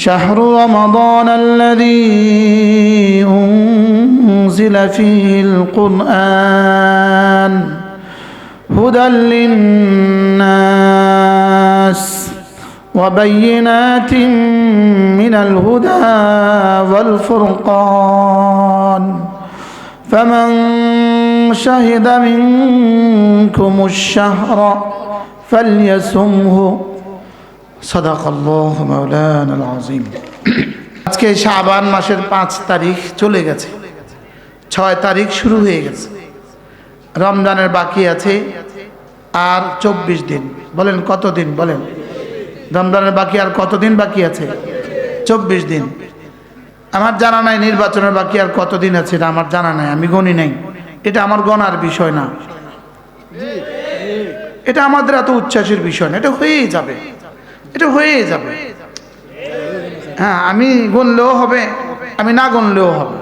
شهر رمضان الذي أنزل فيه القرآن هدى للناس وبينات من الهدى والفرقان فمن شهد منكم الشهر فليصمه صدق الله مولانا العظيم। আজকে শাবান মাসের 5 তারিখ চলে গেছে, 6 তারিখ শুরু হয়ে গেছে, রমজানের বাকি আছে আর 24 দিন। বলেন কত দিন? বলেন রমজানের বাকি আর কত দিন বাকি আছে? 24 দিন। আমার জানা নাই নির্বাচনের বাকি আর কত দিন আছে, এটা আমার জানা নাই, আমি গণি নাই। এটা আমার গণার বিষয় না, এটা আমাদের এত উচ্ছ্বাসের বিষয় না, এটা হয়েই যাবে, এটা হয়ে যাবে। হ্যাঁ, আমি গুনলেও হবে, আমি না গুনলেও হবে,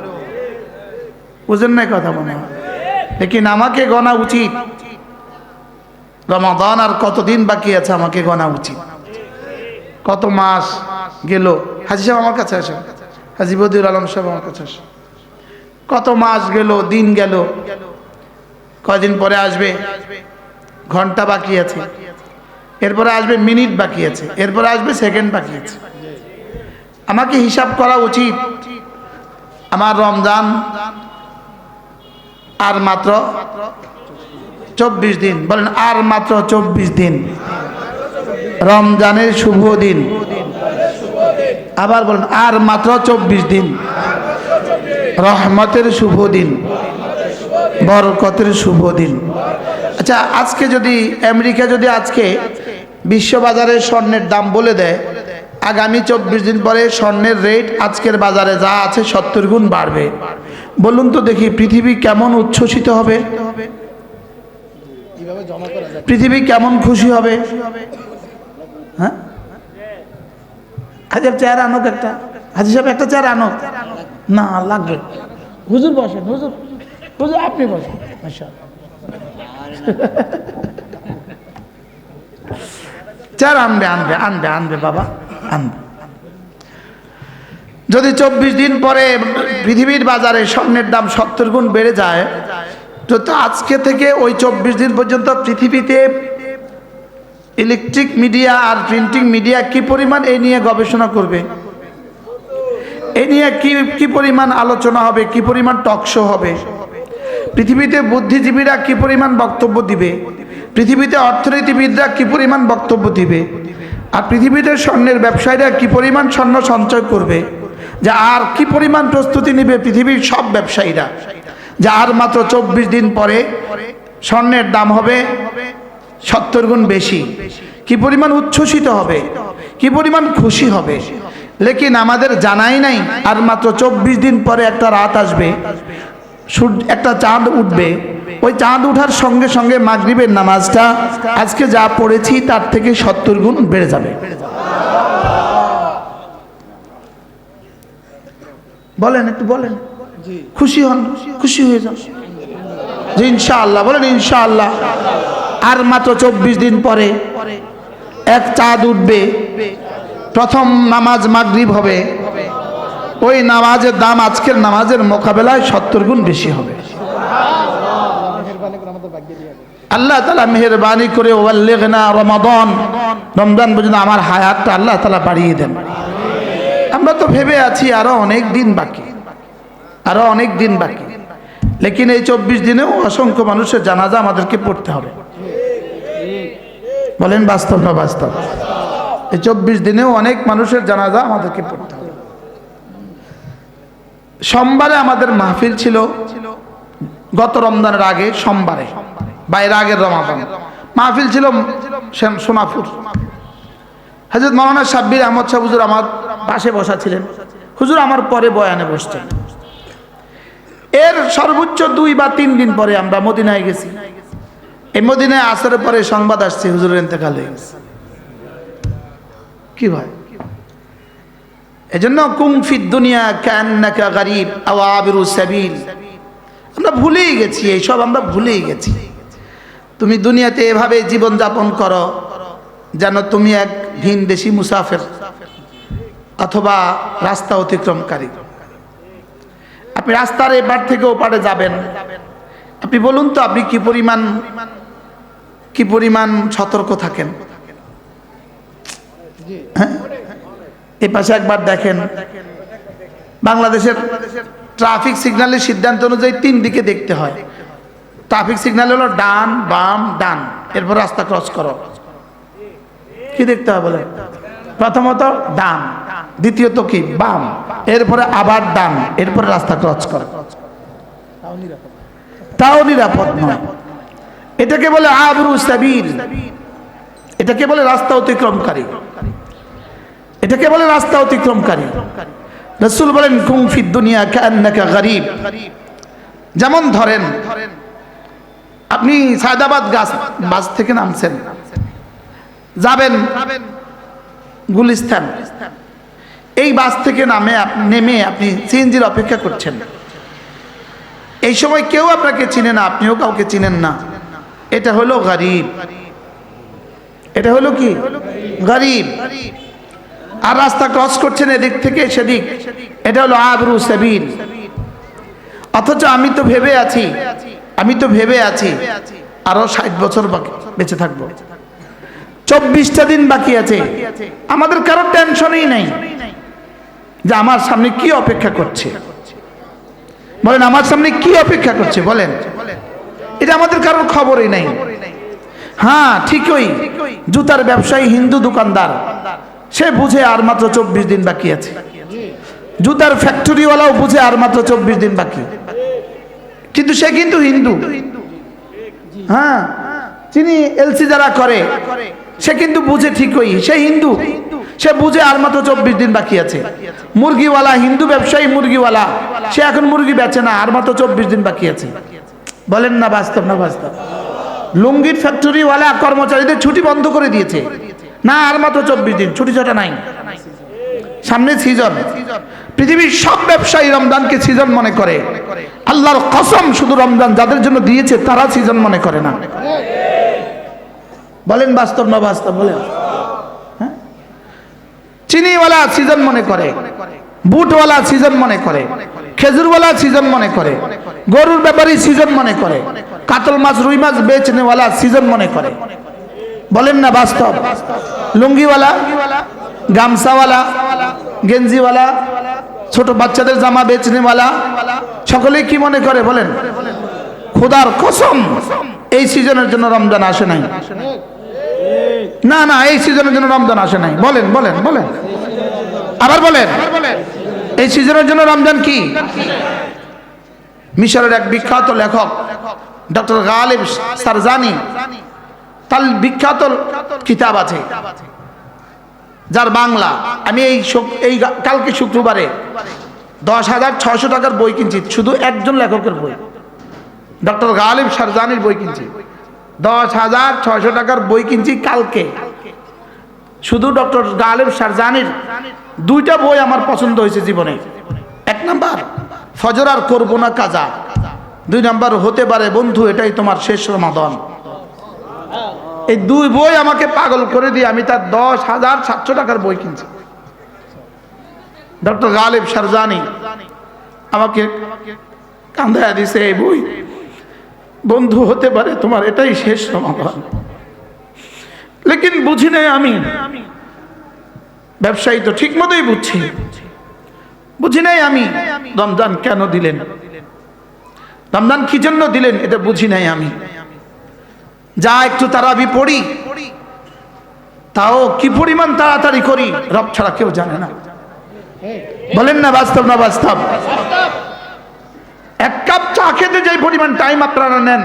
বুঝেন নাই কথা মনে হয়। লেকিন আমাকে গণা উচিত, রমাদান আর কতদিন বাকি আছে আমাকে গণা উচিত। কত মাস গেল, হাজি সাহেব আমার কাছে আসেন, হাজি বদিউল আলম সাহেব আমার কাছে আসেন। কত মাস গেল, দিন গেল, কয়দিন পরে আসবে ঘন্টা বাকি আছে, এরপরে আসবে মিনিট বাকি আছে, এরপরে আসবে সেকেন্ড বাকি আছে। আমাকে হিসাব করা উচিত আমার রমজান আর মাত্র 24 দিন। বলেন আর মাত্র 24 দিন রমজানের শুভ দিন। আবার বলেন আর মাত্র 24 দিন রহমতের শুভ দিন, বরকতের শুভ দিন। আচ্ছা, আজকে যদি আমেরিকা যদি আজকে বিশ্ববাজারে স্বর্ণের দাম বলে দেয়, আগামী 24 দিন পরে স্বর্ণের রেট আজকের বাজারে যা আছে 70 গুণ বাড়বে, বলুন তো দেখি পৃথিবী কেমন উচ্ছ্বসিত হবে, পৃথিবী কেমন খুশি হবে? হ্যাঁ, হাজি চেয়ার আনোক একটা, হাজি সাহেব একটা চেয়ার আনোক না, লাগবে। হুজুর বসেন, হুজুর হুজুর আপনি বসেন। মাশাআল্লাহ, চার আনবে আনবে আনবে আনবে বাবা আনবে। যদি 24 দিন পরে পৃথিবীর বাজারে স্বর্ণের দাম 70 গুণ বেড়ে যায়, তো আজকে থেকে ওই 24 দিন পর্যন্ত পৃথিবীতে ইলেকট্রিক মিডিয়া আর প্রিন্টিং মিডিয়া কি পরিমাণ এই নিয়ে গবেষণা করবে, এই নিয়ে কি পরিমাণ আলোচনা হবে, কি পরিমাণ টক শো হবে, পৃথিবীতে বুদ্ধিজীবীরা কি পরিমাণ বক্তব্য দিবে, পৃথিবীতে অর্থনীতিবিদরা কি পরিমাণ বক্তব্য দিবে, আর পৃথিবীতে স্বর্ণের ব্যবসায়ীরা কি পরিমাণ স্বর্ণ সঞ্চয় করবে, যা আর কি পরিমাণ প্রস্তুতি নেবে পৃথিবীর সব ব্যবসায়ীরা, যা আর মাত্র 24 দিন পরে স্বর্ণের দাম হবে 70 গুণ বেশি, কি পরিমাণ উচ্ছ্বসিত হবে, কি পরিমাণ খুশি হবে। লেকিন আমাদের জানাই নাই আর মাত্র 24 দিন পরে একটা রাত আসবে, একটা চাঁদ উঠবে, ওই চাঁদ উঠার সঙ্গে সঙ্গে মাগরিবের নামাজটা আজকে যা পড়েছি তার থেকে 70 গুণ বেড়ে যাবে। বলেন একটু বলেন, খুশি হন, খুশি হয়ে যান যে ইনশাআল্লাহ। বলেন ইনশাআল্লাহ। আর মাত্র 24 দিন পরে এক চাঁদ উঠবে, প্রথম নামাজ মাগরিব হবে, ওই নামাজের দাম আজকের নামাজের মোকাবেলায় 70 গুণ বেশি হবে। আল্লাহ তাআলা মেহেরবানি করে ওয়াল্লিগনা রমাদান, রমজান পর্যন্ত আমার হায়াতটা আল্লাহ তাআলা বাড়িয়ে দেন। আমরা তো ভেবে আছি আরো অনেক দিন বাকি, আরো অনেক দিন বাকি, লেকিন এই 24 দিনেও অসংখ্য মানুষের জানাজা আমাদেরকে পড়তে হবে। বলেন বাস্তব না বাস্তব? এই 24 দিনেও অনেক মানুষের জানাজা আমাদেরকে পড়তে হবে। সোমবারে আমাদের মাহফিল ছিল, গত রমজানের আগে সোমবারে, বাইরে আগের রমাদান মাহফিল ছিল সোনাপুর। হযরত মাওলানা সাব্বির আহমদ সাহেব হুজুর আমার পাশে বসা ছিলেন, হুজুর আমার পরে বয়ানে বসছেন। এর সর্বোচ্চ 2 বা 3 দিন পরে আমরা মদিনায় গেছি। এই মদিনায় আসরের পরে সংবাদ আসছে হুজুরের ইন্তেকাল হয়ে গেছে। কি ভাই, এজন্য কুম ফিদ দুনিয়া কান্নাকা গরীব আও আবিরু সাবিল, আমরা ভুলেই গেছি, এইসব আমরা ভুলেই গেছি। তুমি দুনিয়াতে এভাবে জীবন যাপন করো যেন তুমি এক ভিনদেশি মুসাফির, অথবা রাস্তা অতিক্রমকারী। আপনি রাস্তার এপার থেকে ওপারে যাবেন, আপনি বলুন তো আপনি কি পরিমাণ সতর্ক থাকেন? হ্যাঁ, এই পাশে একবার দেখেন, বাংলাদেশের ট্রাফিক সিগন্যালের সিদ্ধান্ত অনুযায়ী 3 দিকে দেখতে হয়। ট্রাফিক সিগন্যাল হলো ডান বাম ডান, এরপর রাস্তা ক্রস করো। কি দেখতে হয় বলে? প্রথমত ডান, দ্বিতীয়ত কি বাম, এরপরে আবার ডান, এরপরে রাস্তা ক্রস করো। তাও নিরাপদ নয়। এটাকে বলে আবরু সাবিল, এটাকে বলে রাস্তা অতিক্রমকারী, এটাকে বলে রাস্তা অতিক্রমকারী। রাসূল বলেন কুন ফিদ দুনিয়া কান্নাকা গরীব। যেমন ধরেন আপনি সায়দাবাদ বাস থেকে নামছেন, যাবেন গুলিস্তান। এই বাস থেকে নেমে আপনি সিএনজির অপেক্ষা করছেন। এই সময় কেউ আপনাকে চিনে না, আপনিও কাউকে চিনেন না। এটা হলো গরীব, এটা হলো কি গরীব। আর রাস্তা ক্রস করছেন এদিক থেকে সেদিক, এটা হলো আবরু সাবিল। অথচ আমি তো ভেবে আছি আরো 60 বছর বেঁচে থাকবো, 24টা দিন বাকি আছে। আমাদের কারো টেনশনই নাই যে আমার সামনে কি অপেক্ষা করছে। বলেন আমার সামনে কি অপেক্ষা করছে বলেন, এটা আমাদের কারোর খবরই নাই। হ্যাঁ ঠিকই, জুতার ব্যবসায়ী হিন্দু দোকানদার সে বুঝে আর মাত্র 24 দিন বাকি আছে। জুতার ফ্যাক্টরিওয়ালাও বুঝে আর মাত্র 24 দিন বাকি, কিন্তু সে কিন্তু হিন্দু। হ্যাঁ, তিনি এলসি যারা করে সে কিন্তু বুঝে ঠিকই, সে হিন্দু, সে বুঝে আর মাত্র 24 দিন বাকি আছে। মুরগিওয়ালা, হিন্দু ব্যবসায়ী মুরগিওয়ালা, সে এখন মুরগি বেচে না, আর মাত্র 24 দিন বাকি আছে। বলেন না বাস্তব না বাস্তব? লুঙ্গির ফ্যাক্টরিওয়ালা কর্মচারীদের ছুটি বন্ধ করে দিয়েছে, না আর মাত্র 24 দিন, ছুটি ছটা নাই, সামনে সিজন। পৃথিবীর সব ব্যবসায়ী রমজানকে সিজন মনে করে। আল্লাহর কসম, শুধু রমজান যাদের জন্য দিয়েছে তারা সিজন মনে করে না। বলেন বাস্তব না বাস্তব? বলেন। হ্যাঁ, চিনিওয়ালা সিজন মনে করে, বুটওয়ালা সিজন মনে করে, খেজুরওয়ালা সিজন মনে করে, গরুর ব্যাপারী সিজন মনে করে, কাতল মাছ রুই মাছ বেচনেওয়ালা সিজন মনে করে। বলেন না বাস্তব? লুঙ্গিওয়ালা, গামছাওয়ালা, গেঞ্জিওয়ালা, ছোট বাচ্চাদের জামা বেচনেওয়ালা, সকলেই কি মনে করে বলেন? খোদার কসম, এই সিজনের জন্য রমজান আসে নাই। না না, এই সিজনের জন্য রমজান আসে নাই। বলেন বলেন বলেন, আবার বলেন, এই সিজনের জন্য রমজান কি? মিশরের এক বিখ্যাত লেখক ডক্টর গালিব সারজানি, তার বিখ্যাত কিতাব আছে যার বাংলা আমি এই কালকে শুক্রবারে 10,600 টাকার বই কিনছি, শুধু একজন লেখকের বই, ডক্টর গালিব সারজানির বই কিনছি। 10,600 টাকার বই কিনছি কালকে, শুধু ডক্টর গালিব সারজানির 2টা বই আমার পছন্দ হয়েছে জীবনে। 1 নাম্বার ফজর আর করবো না কাজা, 2 নাম্বার হতে পারে বন্ধু এটাই তোমার শেষ রমাদান। এই 2 বই আমাকে পাগল করে দিয়ে আমি তার 10,700 টাকার বই কিনছি। ডক্টর গালিব সারজানি আমাকে কান্দায় দিছে, এই বই বন্ধু হতে পারে তোমার এটাই শেষ রমাদান। লেকিন বুঝি নাই আমি, ব্যবসায়ী তো ঠিক মতোই বুঝছি, বুঝি নাই আমি রমজান কেন দিলেন, রমজান কি জন্য দিলেন এটা বুঝি নাই আমি। যা একটু তারাবি পড়ি, তাও কি পরিমাণ তাড়াতাড়ি করি রব ছাড়া কেউ জানে না। বলেন না বাস্তব না বাস্তব? 1 কাপ চা খেতে যে পরিমাণ টাইম আপনারা নেন,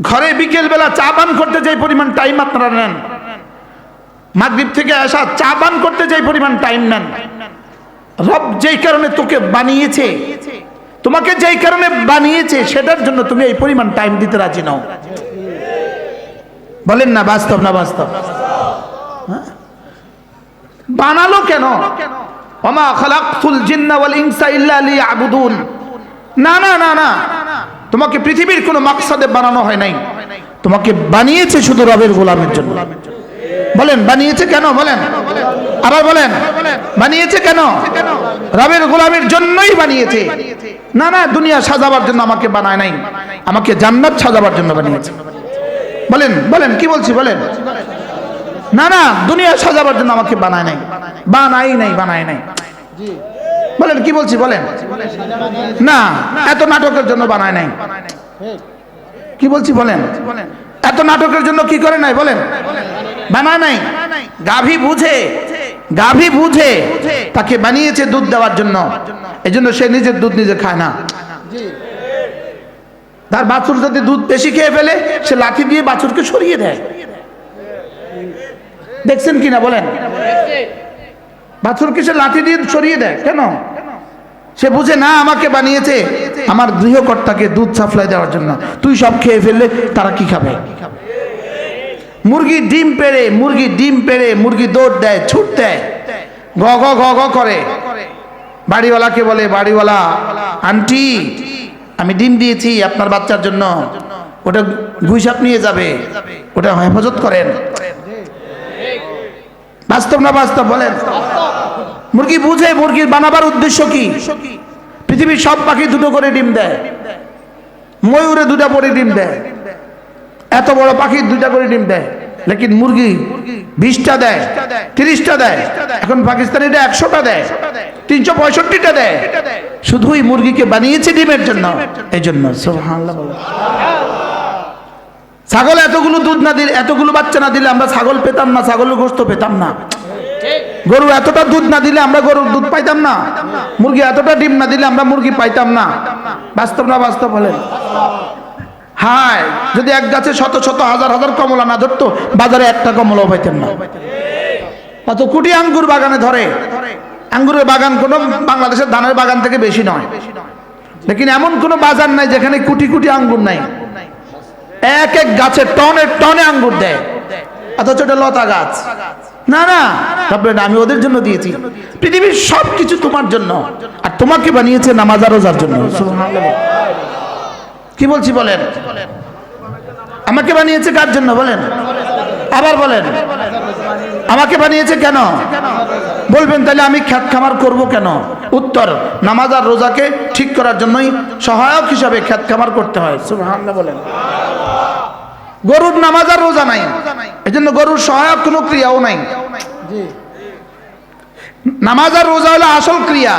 ঘরে বিকেল বেলা চা পান করতে যে পরিমাণ টাইম আপনারা নেন, মাগরিব থেকে আসা চা পান করতে যে পরিমাণ টাইম নেন, রব যেই কারণে তোকে বানিয়েছে, তোমাকে যেই কারণে বানিয়েছে সেটার জন্য তুমি এই পরিমাণ টাইম দিতে রাজি নাও। বলেন না বাস্তব না বাস্তব? বানালো কেন? ওমা খালাকতুল জিন্না ওয়াল ইনসা ইল্লা লিয়াবুদুন। না না না না, তোমাকে পৃথিবীর কোনো মাকসাদে বানানো হয় নাই, তোমাকে বানিয়েছে শুধু রবের গোলামের জন্য। বলেন বানিয়েছে কেন? বলেন আবার বলেন বানিয়েছে কেন? রবের গোলামের জন্যই বানিয়েছে। না না, দুনিয়া সাজাবার জন্য আমাকে বানায় নাই, আমাকে জান্নাত সাজাবার জন্য বানিয়েছে। বলেন বলেন কি বলছি বলেন। না না, দুনিয়া সাজাবার জন্য আমাকে বানায় নাই, বানায় নাই। বলেন কি বলছি বলেন। না, এত নাটকের জন্য বানায় নাই। কি বলছি বলেন। এত নাটকের জন্য কি করে নাই বলেন, বানায় নাই। গাভী বুঝে তাকে বানিয়েছে দুধ দেওয়ার জন্য, এজন্য সে নিজের দুধ নিজে খায় না। তার বাছুর যদি দুধ বেশি খেয়ে ফেলে, সে লাঠি দিয়ে বাছুরকে সরিয়ে দেয়। দেখছেন কিনা বলেন। বাছুরকে সে লাঠি দিয়ে সরিয়ে দেয় কেন? সে বুঝে না আমাকে বানিয়েছে আমার গৃহকর্তাকে দুধ সাপ্লাই দেওয়ার জন্য। তুই সব খেয়ে ফেললে তারা কি খাবে? মুরগি ডিম পেড়ে মুরগি দৌড় দেয়, ছুট দেয়, গ গ গ গ করে। বাড়িওয়ালাকে বলে, বাড়িওয়ালা আন্টি আমি ডিম দিয়েছি আপনার বাচ্চার জন্য, ওটা গুইসাপ নিয়ে যাবে, ওটা হেফাজত করেন। বাস্তব না বাস্তব বলেন। মুরগি বুঝে মুরগির বানাবার উদ্দেশ্য কি। পৃথিবীর সব পাখি দুটো করে ডিম দেয়, ময়ূরে দুটা করে ডিম দেয়, এত বড় পাখি দুটা করে ডিম দেয়, লেকিন মুরগি 20টা দেয়, 30টা দেয়, এখন পাকিস্তানিরা 100টা দেয়, 365টা দেয়। শুধুই মুরগিকে বানিয়েছে ডিমের জন্য, এই জন্য সুবহানাল্লাহ বলে। ছাগল এতগুলো দুধ না দিলে, এতগুলো বাচ্চা না দিলে আমরা ছাগল পেতাম না, ছাগলের গোশত পেতাম না। গরু এতটা দুধ না দিলে আমরা গরুর দুধ পাইতাম না। মুরগি এতটা ডিম না দিলে আমরা মুরগি পাইতাম না। বাস্তব না বাস্তব বলেন। হায়, যদি এক গাছে শত শত হাজার হাজার কমলা না ধরতো, বাজারে একটা কমলাও পাইতেন না। অত কোটি আঙ্গুর বাগানে ধরে, আঙ্গুরের বাগান কোনো বাংলাদেশের ধানের বাগান থেকে বেশি নয়, লেকিন এমন কোনো বাজার নাই যেখানে কোটি কোটি আঙ্গুর নাই। এক এক গাছে টনে টনে আঙ্গুর দেয়, অথচ এটা লতা গাছ। না না, আমি ওদের জন্য দিয়েছি। পৃথিবীর সবকিছু তোমার জন্য, আর তোমাকে বানিয়েছে নামাজ আর রোজার জন্য। কি বলছি বলেন। আমাকে বানিয়েছে কার জন্য বলেন। আবার বলেন আমাকে বানিয়েছে কেন বলবেন, তাহলে আমি খ্যাত খামার করবো কেন? উত্তর, নামাজ আর রোজাকে ঠিক করার জন্যই সহায়ক হিসাবে খ্যাত খামার করতে হয়। সুবহানাল্লাহ বলেন। গরুর নামাজ আর রোজা নাই, এজন্য গরুর সহায়ক কোনো ক্রিয়াও নাই। নামাজ আর রোজা হলো আসল ক্রিয়া,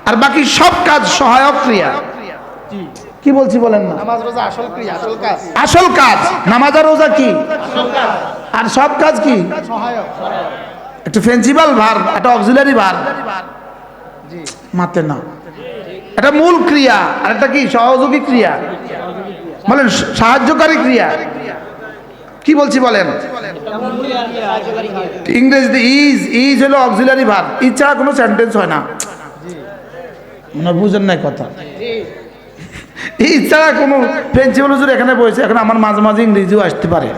আর বাকি সব কাজ সহায়ক ক্রিয়া। কি বলছি বলেন না। নামাজ রোজা আসল ক্রিয়া, আসল কাজ। নামাজ আর রোজা কি আর সব কাজ কি সহায়ক। একটা প্রিন্সিপাল ভার্ব, একটা অক্সিলারি ভার্ব, মাতে না। এটা মূল ক্রিয়া, আর এটা কি সহযোগী ক্রিয়া বলেন, সাহায্যকারী ক্রিয়া। কি বলছি বলেন। ইংরেজিতে ইজ হলো অক্সিলারি ভার্ব, ইজ ছাড়া কোনো সেন্টেন্স হয় না। মনে বুঝেন নাই কথা। ইজ ছাড়া কোনো প্রিন্সিপাল হুজুর এখানে বসে, এখন আমার মাঝে মাঝে ইংরেজিও আসতে পারে।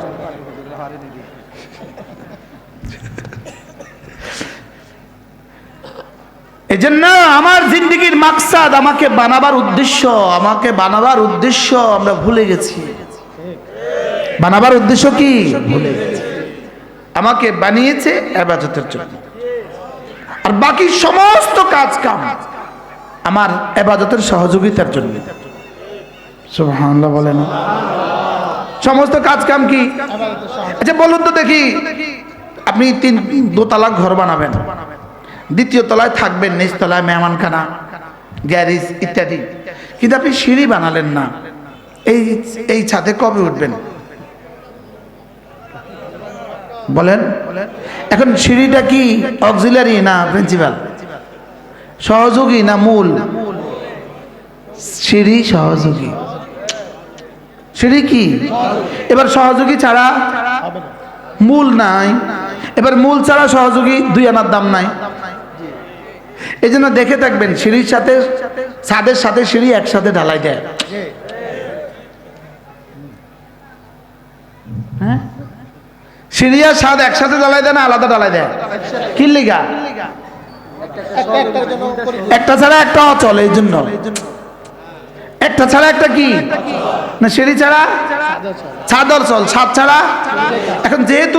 এই জন্য আমার জিন্দেগির মাকসাদ, আমাকে বানাবার উদ্দেশ্য আমরা ভুলে গেছি। বানাবার উদ্দেশ্য কি ভুলে গেছি। আমাকে বানিয়েছে ইবাদতের জন্য, আর বাকি সমস্ত কাজ কাম আমার ইবাদতের সহযোগিতার জন্য। সুবহানাল্লাহ বলেন। সমস্ত কাজ কাম কি? আচ্ছা বলুন তো দেখি, আপনি 3 দোতলা ঘর বানাবেন, দ্বিতীয় তলায় থাকবেন, নিচ তলায় মেহমানখানা, গ্যারেজ ইত্যাদি, কিন্তু আপনি সিঁড়ি বানালেন না। এই ছাদে কবে উঠবেন বলেন। এখন সিঁড়িটা কি অক্সিলারি না প্রিন্সিপাল? সহযোগী না মূল? সিঁড়ি সহযোগী। সিঁড়ি কি এবার সহযোগী ছাড়া মূল নাই। এবার মূল ছাড়া সহযোগী 2 আনার দাম নাই। এই জন্য দেখে থাকবেন, সিঁড়ির সাথে ছাদের সাথে সিঁড়ি একসাথে ঢালাই দেয়। হ্যাঁ, সিঁড়ি আর ছাদ একসাথে ঢালাই দেয় না আলাদা ঢালাই দেয়? কি লিগা? একটা ছাড়া একটা অচল, এই জন্য একটা ছাড়া একটা কি না, সিঁড়ি ছাড়া চাদর চল, ছাদ ছাড়া। এখন যেহেতু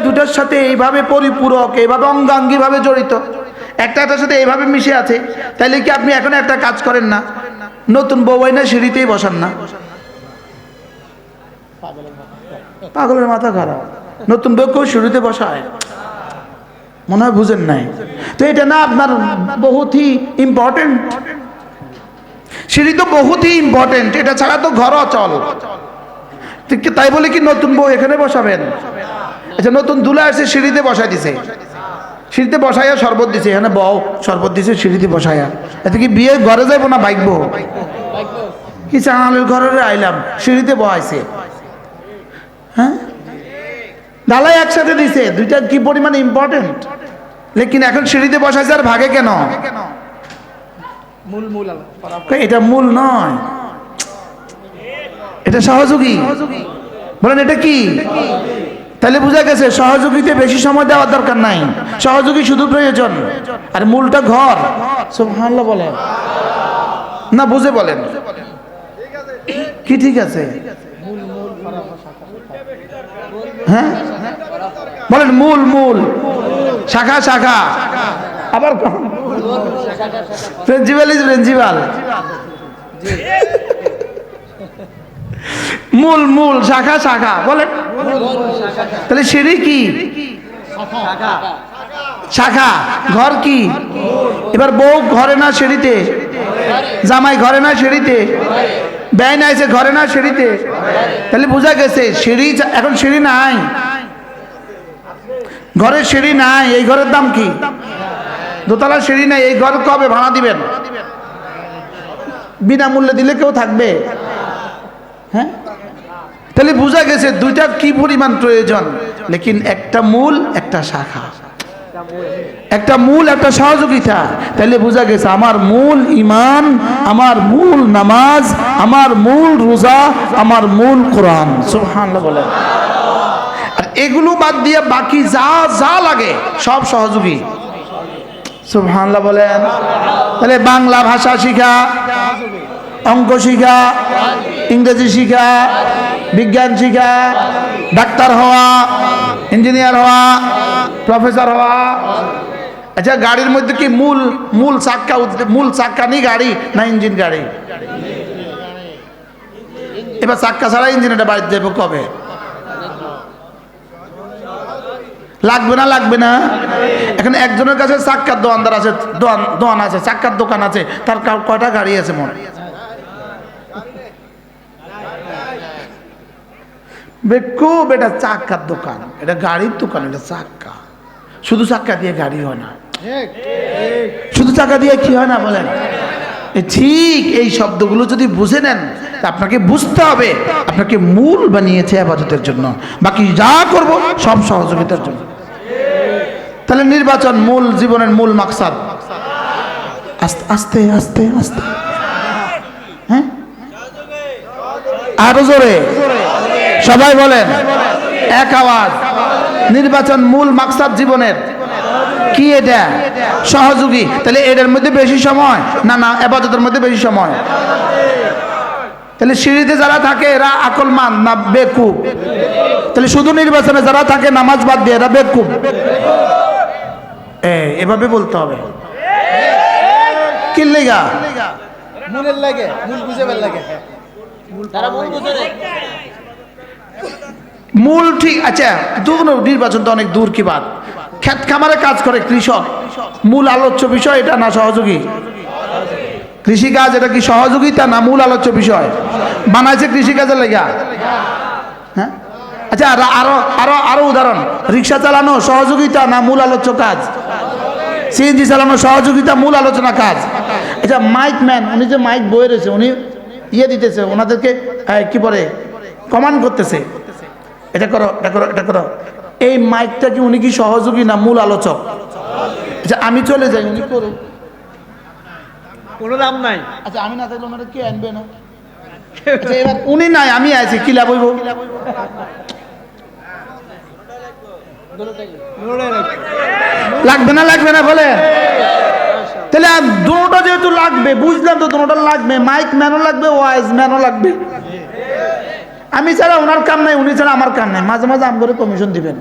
দুটার সাথে এইভাবে পরিপূরক, এইভাবে অঙ্গাঙ্গি ভাবে জড়িত, একটার সাথে এইভাবে মিশে আছে, তাইলে কি আপনি এখন একটা কাজ করেন না, নতুন বউ না সিঁড়িতেই বসান না? পাগলের মাথা খারাপ। নতুন বউ কেউ সিঁড়িতে বসায়? মনে হয় বুঝেন নাই। তো এটা না আপনার বহুতই ইম্পর্টেন্ট। সিঁড়ি তো বহুতই ইম্পর্টেন্ট, এটা ছাড়া তো ঘর অচল। তাই বলে কি নতুন বউ এখানে বসাবেন? আচ্ছা, নতুন দুলা আসছে, সিঁড়িতে বসাই দিছে, সিঁড়িতে বসাইয়া শরবত দিছে, এখানে বউ শরবত দিছে সিঁড়িতে বসাইয়া। এতে কি বিয়ে ঘরে যাইবো না বাইকবো? কি চাঙালের ঘরে আইলাম, সিঁড়িতে বসাইছে। হ্যাঁ, ডালাই একসাথে দিছে, দুইটা কি পরিমাণ ইম্পর্টেন্ট। লেকিন এখন সিঁড়িতে বসাইছে আর ভাগে কেন? এটা মূল নয়, এটা সহযোগী। বলেন এটা কি? তাহলে বোঝা গেছে সহযোগীতে বেশি সময় দেওয়ার দরকার নাই, সহযোগী শুধু প্রয়োজন, আর মূলটা ঘর। সুবহানাল্লাহ বলেন না, বুঝে বলেন কি? ঠিক আছে, হ্যাঁ বলেন মূল, মূল, শাখা, শাখা, আবার প্রিন্সিপাল ইজ প্রিন্সিপাল। মূল, মূল, শাখা, শাখা, বলেন। তাহলে সিঁড়ি কি? শাখা। ঘর কি? এবার বউ ঘরে না সিঁড়িতে? জামাই ঘরে না সিঁড়িতে? ব্যয় না এসে ঘরে না সিঁড়িতে? তাহলে বোঝা গেছে সিঁড়ি, এখন সিঁড়ি নাই, ঘরের সিঁড়ি নাই। এই ঘরের দাম কি? দোতলা সিঁড়ি নাই, এই ঘর কবে ভাড়া দিবেন? বিনামূল্যে দিলে কেউ থাকবে? হ্যাঁ, তাহলে বোঝা গেছে দুইটা কি পরিমাণ প্রয়োজন। লেকিন একটা মূল, একটা শাখা, একটা মূল, একটা সহযোগিতা। তাহলে বোঝা গেছে আমার মূল ইমান, আমার মূল নামাজ, আমার মূল রোজা, আমার মূল কোরআন। সুবহানাল্লাহ বলেন। আর এগুলো বাদ দিয়ে বাকি যা যা লাগে সব সহযোগী। সুবহানাল্লাহ বলেন। তাহলে বাংলা ভাষা শিখা, অঙ্ক শিখা, ইংরেজি শিখা, বিজ্ঞান শিখা, ডাক্তার হওয়া, ইঞ্জিনিয়ার হওয়া, প্রফেসর হওয়া। আচ্ছা, গাড়ির মধ্যে কি মূল, মূল চাক্কা, মূল চাক্কা নেই গাড়ি না ইঞ্জিন গাড়ি? এবার চাক্কা ছাড়া ইঞ্জিনটা বাড়িতে যাবো কবে? লাগবে না, লাগবে না? এখন একজনের কাছে চাক্কার দোকানদার আছে, দোকান আছে, চাক্কার দোকান আছে, তার কয়টা গাড়ি আছে মনে? খুব, এটা চাক্কার দোকান, এটা গাড়ির দোকান, এটা চাক্কা। শুধু চাক্কা দিয়ে গাড়ি হয় না, শুধু চাক্কা দিয়ে কি হয় না বলেন? ঠিক এই শব্দগুলো যদি বুঝে নেন, আপনাকে বুঝতে হবে আপনাকে মূল বানিয়েছে ইবাদতের জন্য, বাকি যা করব সব সহযোগিতার জন্য। তাহলে নির্বাচন মূল, জীবনের মূল মাকসাদ। আস্তে আস্তে আস্তে আস্তে, হ্যাঁ, আরো জোরে সবাই বলেন, এক আওয়াজ। নির্বাচন মূল মাকসাদ জীবনের কি? এটা সহযোগী। তাহলে এটার মধ্যে বেশি সময় না, না ইবাদতের মধ্যে বেশি সময়? তাহলে সিঁড়িতে যারা থাকে এরা আকলমান না বেকুব? তাহলে শুধু নির্বাচনে যারা থাকে নামাজ বাদ দিয়ে এরা বেকুব। এভাবে বলতে হবে। কি লেগা? মূলের লাগে, মূল বুঝে ভাল লাগে, তারা মূল বুঝে না। মূল ঠিক আছে, নির্বাচন তো অনেক দূর কি বাদ। ক্ষেত খামারে কাজ করে কৃষক, মূল আলোচ্য বিষয় এটা না সহযোগী? কৃষিকাজ এটা কি সহযোগিতা না মূল আলোচ্য বিষয়? বানাইছে কৃষিকাজের লেগা। হ্যাঁ, আচ্ছা, আরো আরো আরো উদাহরণ, রিক্সা চালানো সহযোগিতা না মূল আলোচ্য কাজ? সিএনজি চালানো সহযোগিতা, মূল আলোচনা কাজ? আচ্ছা, মাইক ম্যান, উনি যে মাইক বয়ে রয়েছে, উনি ইয়ে দিতেছে, ওনাদেরকে কি বলে, কমান্ড করতেছে, এটা করো, এটা করো, এটা করো। এই মাইকটা কি উনি কি সহযোগী না মূল আলোচক? আচ্ছা, আমি চলে যাই, উনি করুন, কোনো দাম নাই। আচ্ছা, আমি না থাকলে ওনারা কে আনবে না? আচ্ছা, এবার উনি নাই, আমি আছি, কি লাভ হইব? লাগবে না, লাগবে না বলে? তাহলে দুটোটা যেহেতু লাগবে, বুঝলাম তো দুটোটা লাগবে, মাইক ম্যানও লাগবে, ওয়াইজ ম্যানও লাগবে। আমি ছাড়া ওনার কাম নাই, উনি ছাড়া আমার কাম নাই, মাঝে মাঝে আম করে কমিশন দিবেন।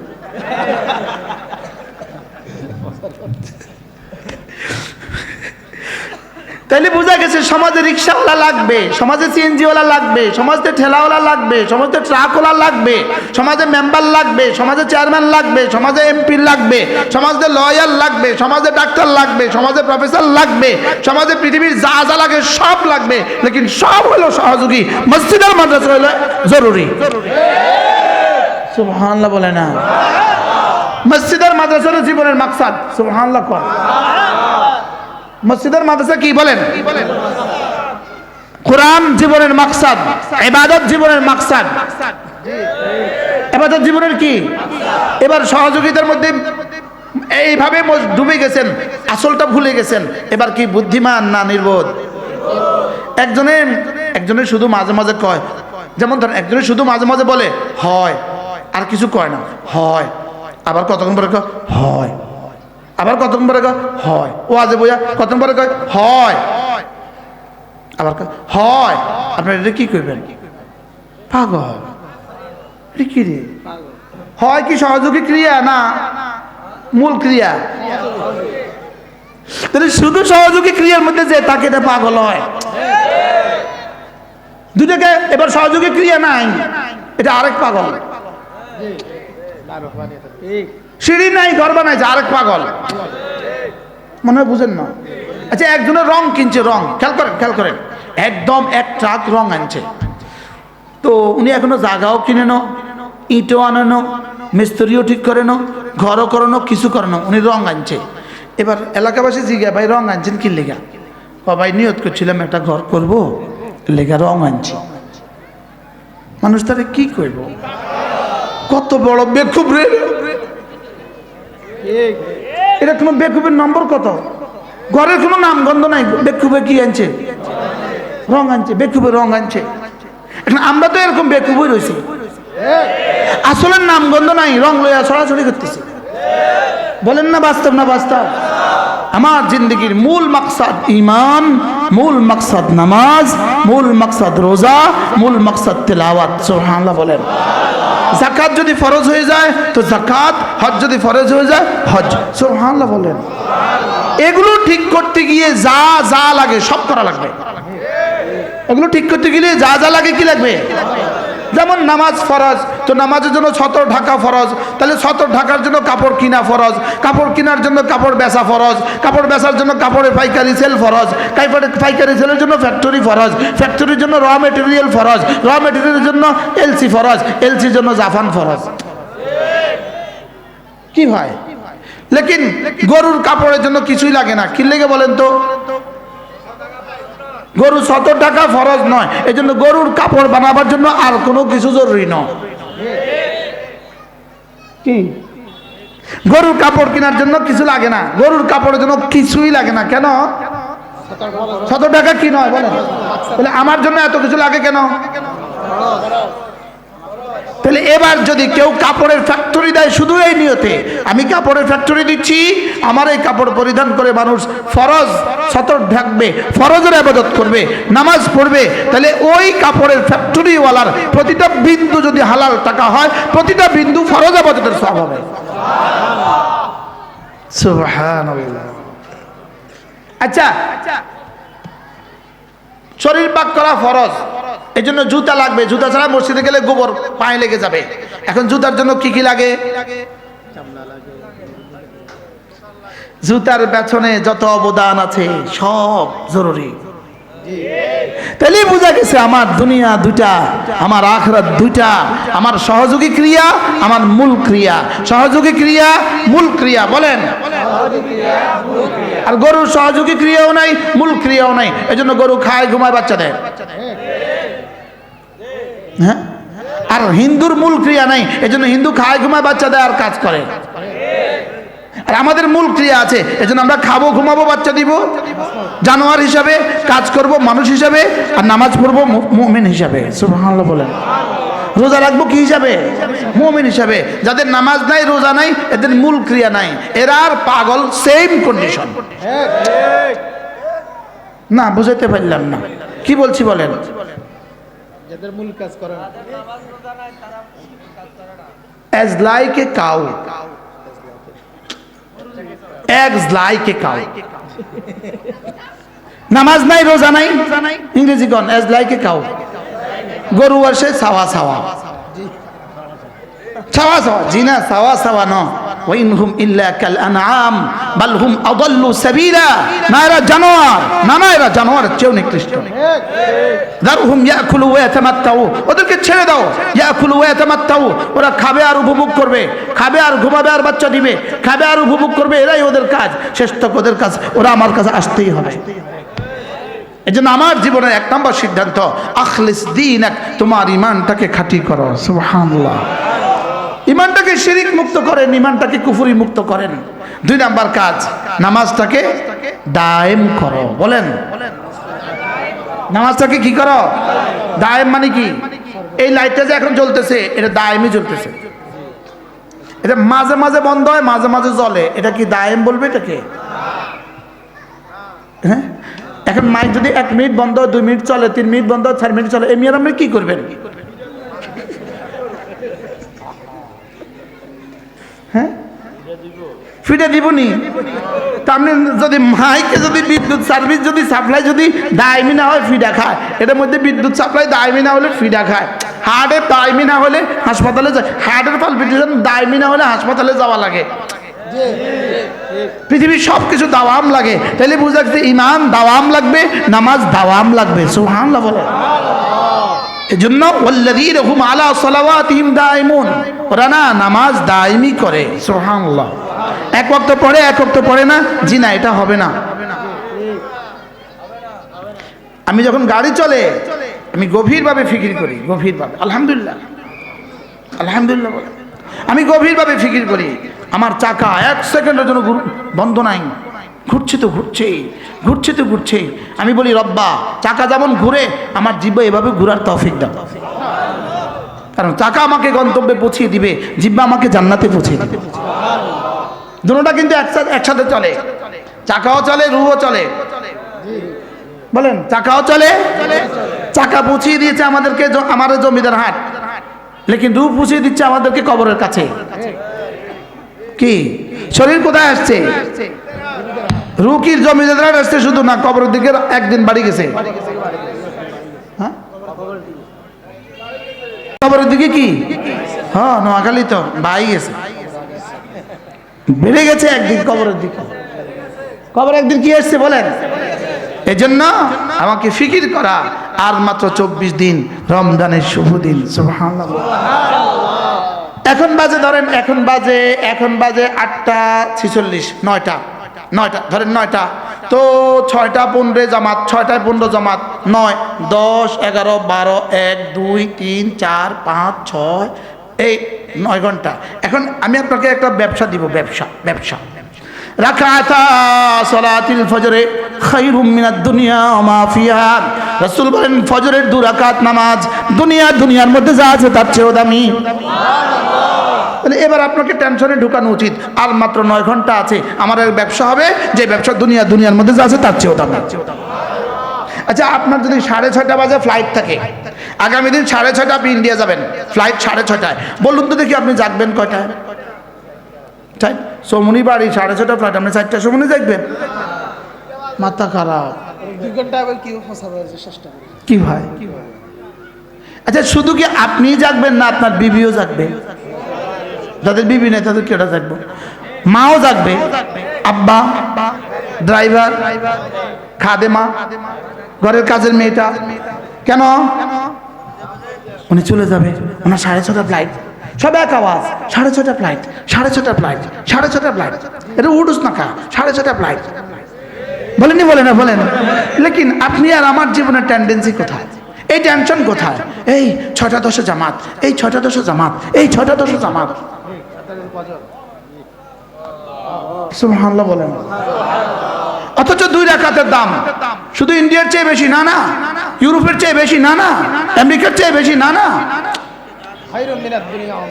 তাইলে বোঝা গেছে সমাজে রিক্সাওয়ালা লাগবে, সমাজে সিএনজিওয়ালা লাগবে, সমাজে ঠেলাওয়ালা লাগবে, সমাজে ট্রাকওয়ালা লাগবে, সমাজে মেম্বার লাগবে, সমাজে চেয়ারম্যান লাগবে, সমাজে এমপি লাগবে, সমাজে লয়ার লাগবে, সমাজে ডাক্তার লাগবে, সমাজে প্রফেসর লাগবে, সমাজে পৃথিবীর যা যা লাগে সব লাগবে, লেকিন সব হলো সহযোগী। মসজিদ আর মাদ্রাসা হলো জরুরি। সুবহানাল্লাহ বলে না? মসজিদ আর মাদ্রাসা হলো জীবনের মাকসাদ। সুবহানাল্লাহ কর। মসজিদের মাদ্রাসা কি বলেন? কোরআন জীবনের মাকসাদ, ইবাদত জীবনের মাকসাদ। ইবাদত জীবনের কি? এবার সহযোগিতার মধ্যে এইভাবে ডুবে গেছেন, আসলটা ভুলে গেছেন। এবার কি বুদ্ধিমান না নির্বোধ? একজনের শুধু মাঝে মাঝে কয়, যেমন ধরেন একজনের শুধু মাঝে মাঝে বলে হয়, আর কিছু কয় না, হয়। আবার কতক্ষণ পরে কয় হয়, আবার কতক্ষণ পরে কয় হয়। ও আজে বোঝা কতক্ষণ পরে কয় হয়, আবার হয়। আপনার এটা কি করবেন? পাগল। কি রে? হয় কি সহযোগী ক্রিয়া না মূল ক্রিয়া? তাহলে শুধু সহযোগী ক্রিয়ার মধ্যে যে তাকে এটা পাগল হয়। দুটাকে এবার সহযোগী ক্রিয়া নাই, এটা আরেক পাগল। সিঁড়ি নাই, ঘর বানাইছে, আরেক পাগল। মনে হয় বুঝেন না? আচ্ছা, একজনের রং কিনছে, রং খেয়াল করেন, একদম এক ট্রাক রং আনছে। তো উনি এখনো জায়গাও কিনে নো, ইটও আনানো, মিস্ত্রিও ঠিক করে নো, ঘরও করানো, কিছু করানো, উনি রং আনছে। এবার এলাকাবাসী জিজ্ঞাসা, ভাই রং আনছেন কি লেগা? ভাই নিয়ত করছিলাম একটা ঘর করবো, লেগা রং আনছি। মানুষ তারা কি করব? কত বড় বেকুব রে! এটা কোনো বেকুবের নম্বর কত? ঘরের কোনো নামগন্ধ নাই, বেকুবে কি আনছে? রং আনছে, বেকুবে রং আনছে। এখন আমরা তো এরকম বেকুবই রয়েছি, আসলে নামগন্ধ নাই, রং লইয়া ছড়াছড়ি করতেছি। বলেন না বাস্তব না বাস্তব? আমার জিন্দগির মূল মাকসাদ ইমান, মূল মাকসাদ নামাজ, মূল মাকসাদ রোজা, মূল মাকসাদ তেলাওয়াত। সুবহানাল্লাহ বলেন। যাকাত যদি ফরজ হয়ে যায় তো যাকাত, হজ যদি ফরজ হয়ে যায় হজ। সুবহানাল্লাহ বলেন। এগুলো ঠিক করতে গিয়ে যা যা লাগে সব করা লাগবে। এগুলো ঠিক করতে গেলে যা যা লাগে কি লাগবে? যেমন নামাজ ফরজ, তো নামাজের জন্য ছতর ঢাকা ফরজ, তাহলে ছতর ঢাকার জন্য কাপড় কিনা ফরজ, কাপড় কেনার জন্য কাপড় বেচা ফরজ, কাপড় বেচার জন্য কাপড়ের পাইকারি সেল ফরজ, পাইকারি সেলের জন্য ফ্যাক্টরি ফরজ, ফ্যাক্টরির জন্য র মেটেরিয়াল ফরজ, র মেটেরিয়ালের জন্য এলসি ফরজ, এলসির জন্য জাফান ফরজ। কি হয়? লেকিন গরুর কাপড়ের জন্য কিছুই লাগে না। কি লেগে বলেন তো? গরু 70 টাকা ফরজ নয়, এই জন্য গরুর কাপড় বানাবার জন্য আর কোনো কিছু জরুরি নয়। কি? গরুর কাপড় কেনার জন্য কিছু লাগে না, গরুর কাপড়ের জন্য কিছুই লাগে না। কেন? 70 টাকা কি নয় বলেন? তাহলে আমার জন্য এত কিছু লাগে কেন? তাহলে এবার যদি কেউ কাপড়ের ফ্যাক্টরি দেয় শুধু এই নিয়তে, আমি কাপড়ের ফ্যাক্টরি দিচ্ছি, আমার এই কাপড় পরিধান করে মানুষ ফরজ ছতর ঢাকবে, ফরজের ইবাদত করবে, নামাজ পড়বে, তাহলে ওই কাপড়ের ফ্যাক্টরিওয়ালার প্রতিটা বিন্দু যদি হালাল টাকা হয়, প্রতিটা বিন্দু ফরজ ইবাদতের সওয়াব হবে। সুবহানাল্লাহ। আচ্ছা, শরীর পাক করা ফরজ, এই জন্য জুতা লাগবে, জুতা ছাড়া মসজিদে গেলে গোবর পায়ে লেগে যাবে। এখন জুতার জন্য কি কি লাগে? জুতার পেছনে যত অবদান আছে সব জরুরি। তাহলে বোঝা গেছে আমার দুনিয়া দুইটা, আমার আখিরাত দুইটা, আমার সহযোগী ক্রিয়া, আমার মূল ক্রিয়া। সহযোগী ক্রিয়া, মূল ক্রিয়া বলেন। আর গরুর সহযোগী ক্রিয়াও নাই, মূল ক্রিয়াও নাই, এজন্য গরু খায়, ঘুমায়, বাচ্চা দেয়। হ্যাঁ, আর হিন্দুর মূল ক্রিয়া নাই, এজন্য হিন্দু খায়, ঘুমায়, বাচ্চা দেয় আর কাজ করে। আর আমাদের মূল ক্রিয়া আছে, এজন্য আমরা খাবো, ঘুমাবো, বাচ্চা দিব, জানোয়ার হিসাবে কাজ করব মানুষ হিসাবে, আর নামাজ পড়বো মুমিন হিসাবে। সুবহানাল্লাহ বলেন। রোজা রাখবো কি হিসাবে? মুমিন হিসাবে। যাদের নামাজ নাই, রোজা নাই, এদের মূল ক্রিয়া নাই, এরা আর পাগল, সেম কন্ডিশন। না বুঝাতে পারলাম না, কি বলছি বলেন? যাদের মূল কাজ করে না। as like a cow, as like a cow. নামাজ নাই রোজা নাই ইংরেজি কোন as like a cow, গরু আসে সাওয়া সাওয়া সাওয়া সাওয়া, জি না সাওয়া সাওয়া ন, ওয়াইনহুম ইল্লা কাল আনআম বাল হুম আদাল্লু সাবিলা, না এরা জানোয়ার, না না এরা জানোয়ারের চেয়েও নিকৃষ্ট। দারহুম ইয়াকুলু ওয়া ইয়াতামাত্তাউ, ওদেরকে ছেড়ে দাও, ইয়াকুলু ওয়া ইয়াতামাত্তাউ, ওরা খাবে আর উপভোগ করবে, খাবে আর ঘুমাবে আর বাচ্চা দিবে, খাবে আর উপভোগ করবে, এরাই ওদের কাজ, শেষ তক ওদের কাজ, ওরা আমার কাছে আসতেই হবে। এই জন্য আমার জীবনের এক নম্বর সিদ্ধান্ত, আখলিস দীনাক, তোমার ইমানটাকে খাঁটি করো। সুবহানাল্লাহ, ইমানটাকে শিরিক মুক্ত করেন, ইমানটাকে কুফরি মুক্ত করেন। দুই নাম্বার কাজ, নামাজটাকে দায়েম করো। বলেন নামাজটাকে কি করো? দায়েম মানে কি? এই লাইটটা যে এখন জ্বলতেছে এটা দায়েমই জ্বলতেছে, এটা মাঝে মাঝে বন্ধ হয় মাঝে মাঝে জ্বলে, এটা কি দায়েম বলবে এটাকে? হ্যাঁ, এখন মাইক যদি 1 মিনিট বন্ধ, 2 মিনিট চলে, 3 মিনিট বন্ধ, 4 মিনিট চলে, এমনি আপনি কি করবেন? হ্যাঁ, ফিরে দিবনি। তা আপনি যদি মাইকে যদি বিদ্যুৎ সার্ভিস যদি সাপ্লাই যদি দায়মি না হয় ফিডা খায়, এটার মধ্যে বিদ্যুৎ সাপ্লাই দায়মি না হলে ফিডা খায়, হার্টের দায়মি না হলে হাসপাতালে যায়, হার্টের পালপিটেশন দায়মি না হলে হাসপাতালে যাওয়া লাগে, পৃথিবীর সব কিছু দাওয়াম লাগে। তাহলে বুঝা যাচ্ছে ইমান দাওয়াম লাগবে, নামাজ দাওয়াম লাগবে। সুবহানাল্লাহ বলে। এজন্য ওয়াল্লাযীনা হুম আলা সালাওয়াতিহিম দাইমুন, ওরা না নামাজ দাইমি করে। সুবহানাল্লাহ, এক ওয়াক্ত পড়ে এক ওয়াক্ত পড়ে না, জি না এটা হবে না। আমি যখন গাড়ি চলে আমি গভীরভাবে ফিকির করি, গভীরভাবে, আলহামদুলিল্লাহ আলহামদুলিল্লাহ বলে আমি গভীরভাবে ফিকির করি, আমার চাকা 1 সেকেন্ডের জন্য বন্ধ নাই, ঘুরছে তো ঘুরছে, ঘুরছে তো ঘুরছে। আমি বলি রব্বা, চাকা যেমন ঘুরে আমার জিহ্বা এভাবে ঘুরার তৌফিক দাও, কারণ চাকা আমাকে গন্তব্যে পৌঁছিয়ে দিবে, জিহ্বা আমাকে জান্নাতে পৌঁছিয়ে দিবে। দুটোটা কিন্তু একসাথে চলে, চাকাও চলে রুহও চলে। বলেন চাকাও চলে, চাকা পৌঁছিয়ে দিয়েছে আমাদেরকে আমাদের জমিদার হাট, লেকিন রুহ পৌঁছিয়ে দিচ্ছে আমাদেরকে কবরের কাছে। কি শরীর কোথায় আসছে? রুকির জমিদার আসছে শুধু না, কবরের দিকে একদিন বাড়ি গেছে। হ্যাঁ, কবরের দিকে কি? হ্যাঁ, নোয়াখালী তো ভাই গেছে, বেড়ে গেছে একদিন কবরের দিকে। কবর একদিন কি আসছে বলেন? এই জন্য আমাকে ফিকির করা, আর মাত্র 24 দিন রমজানের শুভ দিন। সুবহানাল্লাহ। এখন বাজে ধরেন, এখন বাজে 8:46, 9টা ধরেন 9টা, তো 6টা 15 জামাত, 6টায় 15 জামাত, 9, 10, 11, 12, 1, 2, 3, 4, 5, 6, এই 9 ঘন্টা। এখন আমি আপনাকে একটা ব্যবসা দিব, ব্যবসা রাকাতা সালাতিল ফজরে খায়রুম মিনাদ দুনিয়া ওয়া মা ফিহা। রাসূল বলেন ফজরের 2 রাকাত নামাজ দুনিয়ার মধ্যে যা আছে তার চেয়েও দামি। তাহলে এবার আপনাকে টেনশনে ঢুকানো উচিত, আর মাত্র 9 ঘন্টা আছে, আমার ব্যবসা হবে, যে ব্যবসা দুনিয়ার মধ্যে যা আছে তার চেয়েও দামি। আচ্ছা, আপনার যদি 6:30 বাজে ফ্লাইট থাকে, আগামী দিন 6:30 আপনি ইন্ডিয়া যাবেন, ফ্লাইট 6:30, বলুন তো দেখি আপনি জাগবেন কয়টায়? সমনি বাড়ি 6:30 ফ্লাইট, আপনি 4টার সময় জাগবেন? মাথা খারাপ। 2 ঘন্টা আবার কি ফসাবে চেষ্টা করি কি ভাই? আচ্ছা, শুধু কি আপনি জাগবেন না আপনার বিবিও জাগবে? যাদের বিবি নেই তাদের কেটা জাগবে? মাও জাগবে, আব্বা, ড্রাইভার, খাদেমা, ঘরের কাজের মেয়েটা। কেন? উনি চলে যাবে, ওনার 6:30 ফ্লাইট, সব এক আওয়াজ, 6:30 ফ্লাইট, 6:30 ফ্লাইট, 6:30 ফ্লাইট, এটা উঠুস না কা, 6:30 ফ্লাইট। বলেনি? বলে না, বলেন। লেকিন আপনি আর আমার জীবনের টেন্ডেন্সি কোথায়? এই টেনশন কোথায়? এই 6:10 জামাত, এই 6:10 জামাত, এই 6:10 জামাত। সুবহানাল্লাহ বলেন। অথচ 2 রাকাতের দাম শুধু ইন্ডিয়ার চেয়ে বেশি না, ইউরোপের চেয়ে বেশি না, আমেরিকার চেয়ে বেশি না।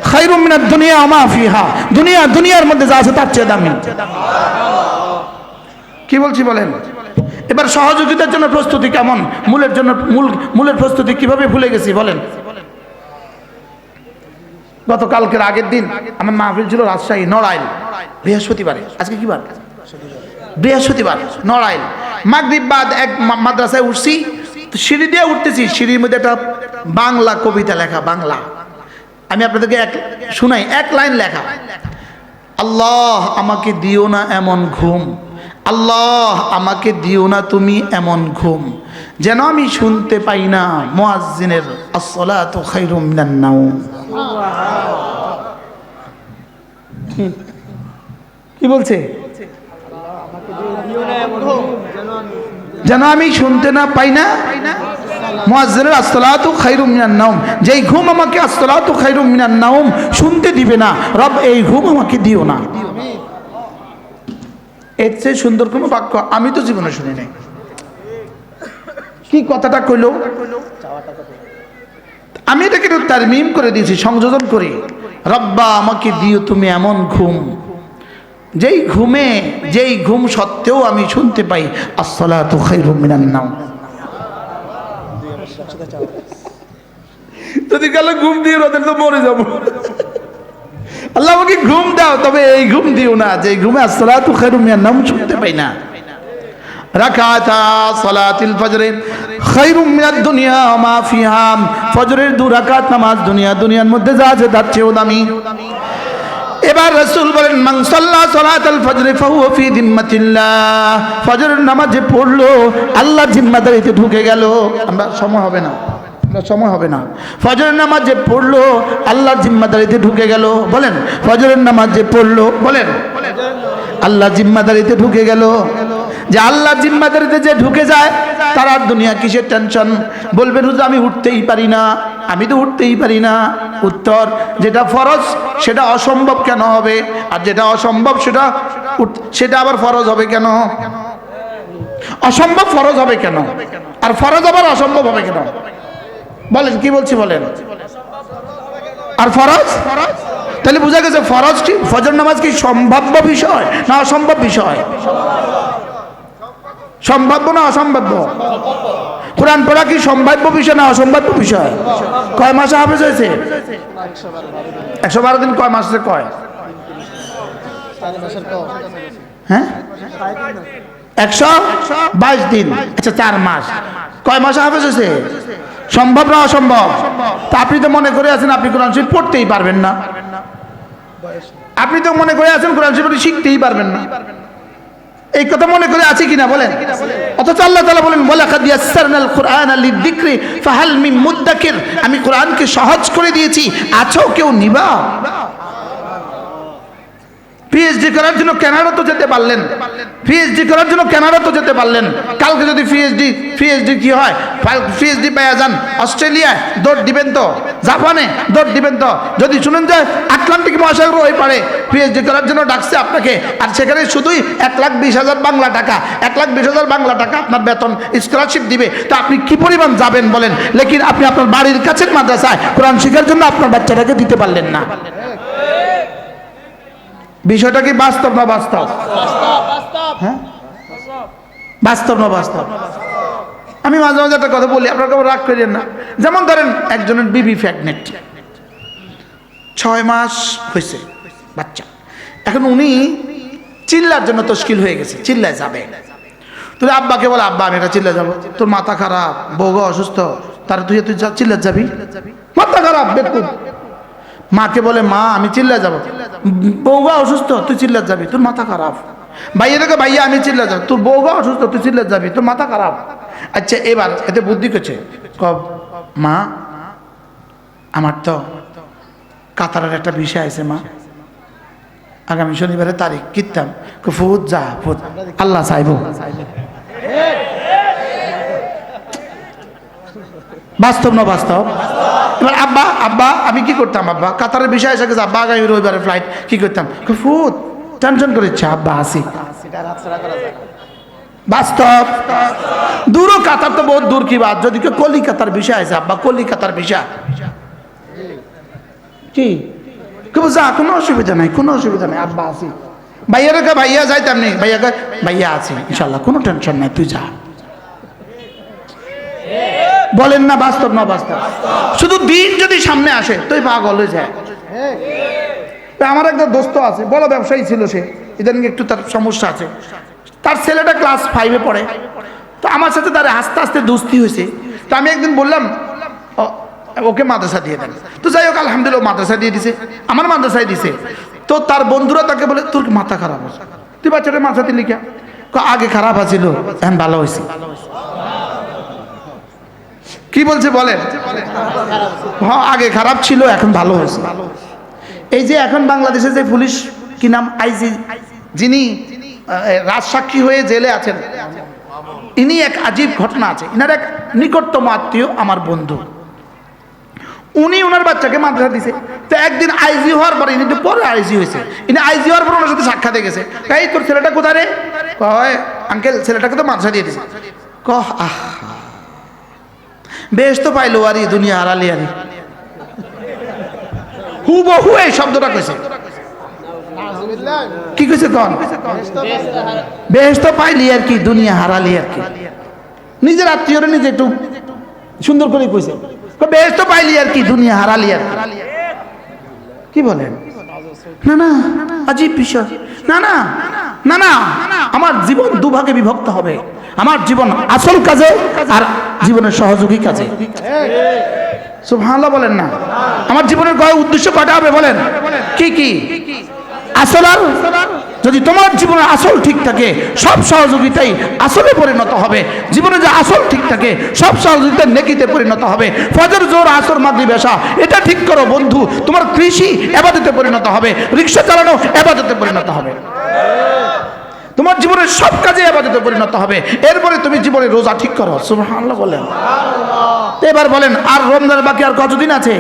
খায়রুম মিনাদ দুনিয়া ওয়া মা ফিহা, দুনিয়ার মধ্যে যা আছে তার চেয়ে দামি। কি বলছি বলেন? এবার সহযোগিতার জন্য প্রস্তুতি কেমন? মূলের জন্য মূলের প্রস্তুতি কিভাবে ভুলে গেছি বলেন? গতকালকের আগের দিন আমার মাহফিল ছিল রাজশাহী নড়াইল, বৃহস্পতিবারে। আজকে কি বার? বৃহস্পতিবার। নড়াইল মাগরিব বাদ এক মাদ্রাসায় উঠছি, সিঁড়ি দিয়ে উঠতেছি, সিঁড়ির মধ্যে একটা বাংলা কবিতা লেখা, বাংলা। আমি আপনাদেরকে শুনাই, এক লাইন লেখা। আল্লাহ আমাকে দিও না এমন ঘুম, আল্লাহ আমাকে দিও না তুমি এমন ঘুম, যেন আমি শুনতে পাই না মুয়াজ্জিনের আসসালাতু খায়রুম মিনান নাওম। কি বলছে? যেন আমি শুনতে না পাই না মুয়াজ্জিনের আসসালাতু খায়রুম মিনান নাওম, যেই ঘুম আমাকে আসসালাতু খায়রুম মিনান নাওম শুনতে দিবে না, রব এই ঘুম আমাকে দিও না। এর চেয়ে সুন্দর কোনো বাক্য আমি তো জীবনে শুনি নাই। কি কথাটা কইল? আমি এটাকে একটু তারমিম করে দিয়েছি, সংযোজন করে, রব্বা আমাকে দিও তুমি এমন ঘুম, যেই ঘুম সত্ত্বেও আমি শুনতে পাই আসসালাতু খায়রুম মিনান নাওম। যদি কালে ঘুম দিয়ে ওদের তো মরে যাবো। আল্লাহ আমাকে ঘুম দাও, তবে এই ঘুম দিও না যে ঘুমে আসসালাতু খায়রুম মিনান নাওম শুনতে পাই না। রাকাতা সালাতিল ফজর খায়রুম মিনাদ দুনিয়া ওয়া মা ফিহা, ফজরের 2 রাকাত নামাজ দুনিয়ার মধ্যে যা আছে তার চেয়েও দামি। এবার রাসূল বলেন মান সাল্লা সালাতাল ফজর ফাহুয়া ফি জিম্মাতিল্লাহ, ফজরের নামাজ যে পড়লো আল্লাহর জিম্মাদারিতে ঢুকে গেল। আমরা সময় হবে না, ফজরের নামাজ যে পড়লো আল্লাহর জিম্মাদারিতে ঢুকে গেল। বলেন ফজরের নামাজ যে পড়লো, বলেন আল্লাহর জিম্মাদারিতে ঢুকে গেল। যে আল্লাহর জিম্মাদারিতে যে ঢুকে যায় তার আর দুনিয়া কিসের টেনশন? বলবেন হুজুর আমি উঠতেই পারি না, আমি তো উঠতেই পারি না। উত্তর, যেটা ফরজ সেটা অসম্ভব কেন হবে? আর যেটা অসম্ভব সেটা আবার ফরজ হবে কেন? অসম্ভব ফরজ হবে কেন? আর ফরজ আবার অসম্ভব হবে কেন? বলেন কি বলছি বলেন? আর ফরজ, তাহলে বোঝা গেছে ফরজ কি, ফজর নামাজ কি সম্ভাব্য বিষয় না অসম্ভব বিষয়? সম্ভাব্য না অসম্ভাব্য? কোরআন পড়া কি সম্ভাব্য বিষয় না অসম্ভাব্য বিষয়? কয় মাসে হাফেজ হয়েছে? 112 দিন। কয় মাসে? কয়? হ্যাঁ 122 দিন। আচ্ছা 4 মাস। কয় মাসে হাফেজ হয়েছে? সম্ভব না অসম্ভব? তা আপনি তো মনে করে আছেন আপনি কোরআন শরীফ পড়তেই পারবেন না, আপনি তো মনে করে আছেন কোরআন শরীফ শিখতেই পারবেন না। এই কথা মনে করে আছে কিনা বলেন? অথচ আল্লাহ তাআলা বলেন ওয়ালাকাদ ইয়াসসারনাল কুরআনা লিযিকরি ফাহাল মিন মুদ্দাকির, আমি কোরআনকে সহজ করে দিয়েছি, আছো কেউ নিবা? পিএইচডি করার জন্য কানাডা তো যেতে পারলেন, পিএইচডি করার জন্য কানাডা তো যেতে পারলেন। কালকে যদি পিএইচডি কি হয়, পিএইচডি পেয়ে যান অস্ট্রেলিয়ায়, দৌড় দিবেন তো? জাপানে দৌড় দিবেন তো? যদি শুনেন যে আটলান্টিক মহাসাগর ওই পারে পিএইচডি করার জন্য ডাকছে আপনাকে, আর সেখানে শুধুই 1,20,000 বাংলা টাকা, 1,20,000 বাংলা টাকা আপনার বেতন, স্কলারশিপ দিবে, তো আপনি কি পরিমাণ যাবেন বলেন? লেকিন আপনি আপনার বাড়ির কাছের মাদ্রাসায় কোরআন শেখার জন্য আপনার বাচ্চাটাকে দিতে পারলেন না। বিষয়টা কি বাস্তব না বাস্তব? হ্যাঁ বাস্তব না বাস্তব? আমি মাঝে মাঝে একটা কথা বলি, আপনারা কেউ রাগ করেন না। যেমন ধরেন একজনের বিবি প্রেগনেন্ট, 6 মাস হয়েছে বাচ্চা, এখন উনি চিল্লার জন্য তশকিল হয়ে গেছে, চিল্লায় যাবে। তুই আব্বাকে বলে আব্বা আমি এটা চিল্লা যাবো, তোর মাথা খারাপ, বউগা অসুস্থ, তার তুই চিল্লা যাবি? মাথা খারাপ বেকুব। মাকে বলে মা আমি চিল্লা যাব, বউগা অসুস্থ তুই চিল্লা যাবি, তোর মাথা খারাপ। ভাইয়াকে ভাইয়া আমি চিল্লা যাব, তোর বউগা অসুস্থ তুই চিল্লা যাবি, তোর মাথা খারাপ। আচ্ছা এবার এতে বুদ্ধি করছে, মা আমার তো কাতারের একটা বিষয় আছে মা, আগামী শনিবারের তারিখ কিতাম, ফুট যা ফুট আল্লাহ চাইব। বাস্তব না বাস্তব? এবার আব্বা আব্বা আমি কি করতাম, আব্বা কাতারের বিষয় এসে গেছে, আব্বা আগামী রবিবারের ফ্লাইট, কি করতাম? ফুট টেনশন করেছে আব্বা আসি। বাস্তব দূরও, কাতার তো বহুত দূর কি বাদ, যদি কেউ কলিকাতার বিষয় আছে আব্বা কলিকাতার বিষয় কি যা কোনো অসুবিধা নাই, কোনো অসুবিধা নাই আব্বা আসি। ভাইয়ারে কে ভাইয়া যাইতাম নি, ভাইয়া কে ভাইয়া আছে ইনশাল্লাহ, কোনো টেনশন নাই, তুই যা। বলেন না বাস্তব না বাস্তব? শুধু দিন যদি সামনে আসে তুই পাগল হয়ে যায়। আমার একটা দোস্ত আছে, বড় ব্যবসায়ী ছিল, সে ইদানিং একটু তার সমস্যা আছে। তার ছেলেটা ক্লাস 5-এ পড়ে, তো আমার সাথে তার আস্তে আস্তে দোস্তি হয়েছে। তো আমি একদিন বললাম ওকে মাদ্রাসা দিয়ে দেন। তো যাই হোক আলহামদুলিল্লাহ মাদ্রাসা দিয়ে দিছে, আমার মাদ্রাসায় দিছে। তো তার বন্ধুরা তাকে বলে তোর মাথা খারাপ আছে, তুই বাচ্চাটা মাথা দিলি কে? আগে খারাপ আছিল, এখন ভালো হয়েছে। কি বলছে বলেন? হ্যাঁ আগে খারাপ ছিল, এখন ভালো হয়েছে। এই যে এখন বাংলাদেশে যে পুলিশ, কি নাম, আইজি, যিনি রাজসাক্ষী হয়ে জেলে আছেন, ইনি এক আজীব ঘটনা আছে। ইনার এক নিকটতম আত্মীয় আমার বন্ধু, উনি ওনার বাচ্চাকে মাদ্রাসা দিছে। তো একদিন আইজি হওয়ার পরে, ইনি পরে আইজি হয়েছে, ইনি আইজি হওয়ার পর ওনার সাথে সাক্ষাতে গেছে। এই তোর ছেলেটা কোথায় রে? কয় আঙ্কেল ছেলেটাকে তো মাদ্রাসা দিয়ে দিছে। কহ আহ বেশ তো পাইলো আরি দুনিয়া হারালি আরি, হুবহু এই শব্দটা কইছে। কি কইছে কোন? বেশ তো পাইলি আর কি, দুনিয়া হারালি আর কি। নিজের আত্মীয়রা নিজে একটু সুন্দর করে কইছে, বেশ তো পাইলি আর কি, দুনিয়া হারালি আর কি। বলেন না না, আজীব বিষয়। না না না না, আমার জীবন দুভাগে বিভক্ত হবে, আমার জীবন আসল কাজে আর জীবনের সহযোগী কাজে। সুবহানাল্লাহ বলেন না? আমার জীবনের উদ্দেশ্য কয়টা হবে বলেন? কি কি? আসল আর, যদি তোমার জীবনের আসল ঠিক থাকে সব সহযোগিতাই আসলে পরিণত হবে। জীবনে যে আসল ঠিক থাকে সব সহযোগিতা নেকিতে পরিণত হবে। ফজর জোহর আসর মাগরিব এশা, এটা ঠিক করো বন্ধু, তোমার কৃষি ইবাদতে পরিণত হবে, রিকশা চালানো ইবাদতে পরিণত হবে, তোমার জীবনের সব কাজে ইবাদতে পরিণত হবে। এরপরে তুমি জীবনে রোজা ঠিক করো। সুবহানাল্লাহ বলেন। এবার বলেন আর রমজানের বাকি আর কতদিন আছে?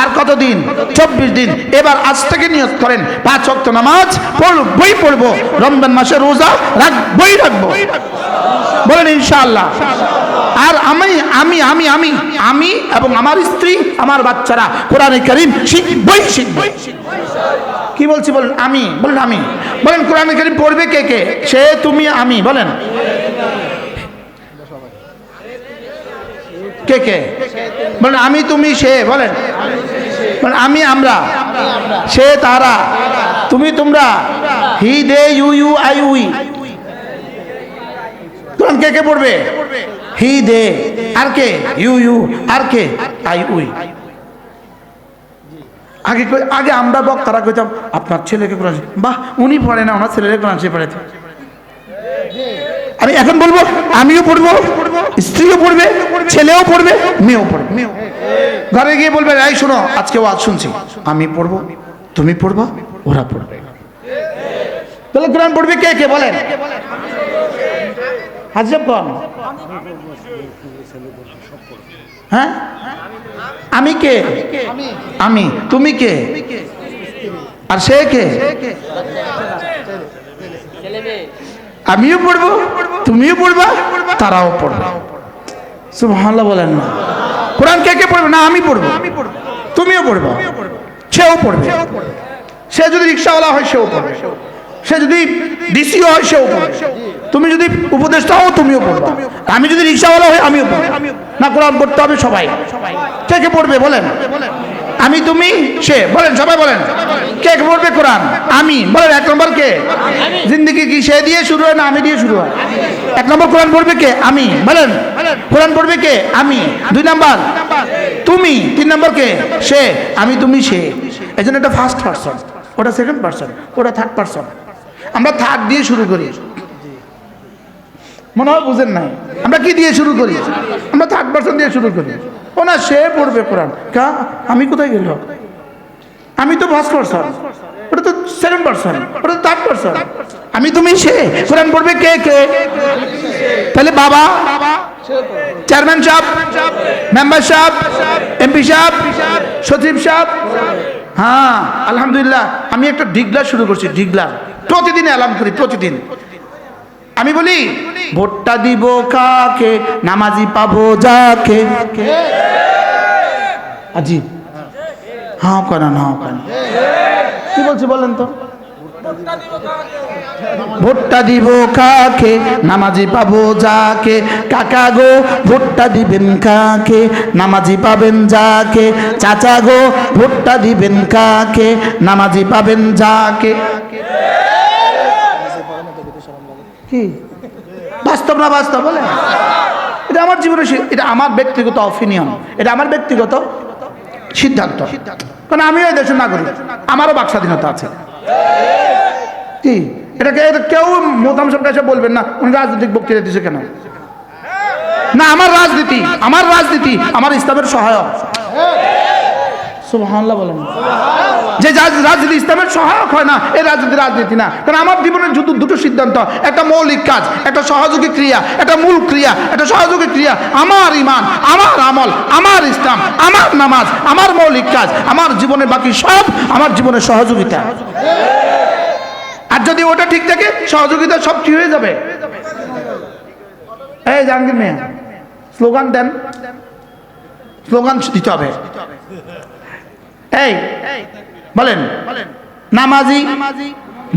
আর কতদিন? 24 দিন। এবার আজ থেকে নিয়ত করেন 5 ওয়াক্ত নামাজ পড়বই পড়বো, রমজান মাসে রোজা রাখবই রাখবো। বলেন ইনশাআল্লাহ। আর আমি আমি আমি আমি আমি এবং আমার স্ত্রী আমার বাচ্চারা কোরআনে কারীম শিখবই শিখবই। কি বলছি বলেন? আমি বলেন আমি বলেন কোরআনে কারীম পড়বে কে কে? সে, তুমি, আমি। বলেন কে কে? বলেন আমি, তুমি, সে। বলেন আমি, আমরা, সে, তারা, তুমি, তোমরা, he, they, you, you, I, we. কোরআন কে কে পড়বে? হি, দে, আর কে? ইউ, ইউ, আর কে? I, we. আগে আগে আমরা বক্তারা কইতাম আপনার ছেলেকে কোরআন, বাহ উনি পড়ে না, ওনার ছেলেকে কোরআন সে পড়াইতে। আমি এখন বলবো আমিও পড়বো, স্ত্রীও পড়বে, ছেলেও পড়বে, মেয়েও পড়বে। ঘরে গিয়ে বলবে এই শোনো আজকে ওয়াজ শুনছি, আমি পড়বো, তুমি পড়বা, ওরা পড়বে। তাহলে কোরআন পড়বে কে কে? বলেন হাজব কম। হ্যাঁ আমি কে? আমি। তুমি কে? আর সে কে? আমিও পড়বো, তুমিও পড়বা, তারাও পড়বে। সুবহানাল্লাহ বলেন না? কোরআন কে কে পড়বে? না আমি পড়বো, তুমিও পড়বা, সেও পড়বে। সে যদি রিক্সাওয়ালা হয় সেও পড়বে, সে যদি ডিসিও হয় সেও পড়বে, তুমি যদি উপদেষ্টা হও তুমিও পড়বা, আমি যদি রিক্সাওয়ালা হই আমিও পড়বো। না কোরআন পড়তে হবে সবাই। কে কে পড়বে বলেন? আমি, তুমি, সে। বলেন সবাই বলেন কে কে পড়বে কোরআন? আমি। বলেন 1 নম্বর কে? জিন্দেগি কি সে দিয়ে শুরু হয় না আমি দিয়ে শুরু হয়? 1 নম্বর কোরআন পড়বে কে? আমি। বলেন কোরআন পড়বে কে? আমি। 2 নম্বর তুমি। 3 নম্বর কে? সে। আমি, তুমি, সে। এই জন্য এটা ফার্স্ট পারসন, ওটা সেকেন্ড পারসন, ওটা থার্ড পারসন। আমরা থার্ড দিয়ে শুরু করি, মনে হয় বুঝেন নাই। আমরা কি দিয়ে শুরু করি? আমরা থার্ড পারসন দিয়ে শুরু করি। ও না সে পড়বে কোরআন, কা আমি কোথায় গেল? আমি তো ফার্স্ট পারসন, ওটা তো সেকেন্ড পারসন, ওটা তো থার্ড পারসন। আমি, তুমি, সে। কোরআন পড়বে কে কে? তাহলে বাবা, চেয়ারম্যান সাহেব, মেম্বার সাহেব, এমপি সাহেব, সচিব সাহেব। হ্যাঁ আলহামদুলিল্লাহ আমি একটা ডিগলার শুরু করছি, ডিগলার। প্রতিদিন অ্যালার্ম করি, প্রতিদিন আমি বলি ভোটটা দিব কাকে, নামাজি পাবো যাকে। আজি হ্যাঁ কেন না কেন কি বলছি বলেন তো? ভোটটা দিব কাকে, নামাজি পাবো যাকে। কাকা গো ভোটটা দিবেন কাকে, নামাজি পাবেন যাকে। চাচা গো ভোটটা দিবেন কাকে, নামাজি পাবেন যাকে। কি বাস্তব না বাস্তব বলে? এটা আমার জীবনে, এটা আমার ব্যক্তিগত অপিনিয়ন, এটা আমার ব্যক্তিগত সিদ্ধান্ত। কারণ আমিও এই দেশের নাগরিক, আমারও বাক স্বাধীনতা আছে। কি এটাকে কেউ মোতাম সব কাছে বলবেন না উনি রাজনৈতিক বক্তৃতা দিচ্ছে কেন? না, আমার রাজনীতি, আমার রাজনীতি আমার ইসলামের সহায়ক। সুবহানাল্লাহ বলেন। যে রাজনীতি ইসলামের সহায়ক হয় না, এই রাজনীতি রাজনীতি না। কারণ আমার জীবনের দুটো সিদ্ধান্ত, একটা মৌলিক কাজ, একটা সহযোগী ক্রিয়া, একটা মূল ক্রিয়া, একটা সহযোগী ক্রিয়া। আমার ইমান, আমার আমল, আমার ইসলাম, আমার নামাজ, আমার মৌলিক কাজ, আমার জীবনের বাকি সব আমার জীবনের সহযোগিতা। আর যদি ওটা ঠিক থাকে, সহযোগিতা সব ঠিক হয়ে যাবে। এই জাহাঙ্গীর মিয়া স্লোগান দেন, স্লোগান দিতে হবে। এই বলেন, নামাজি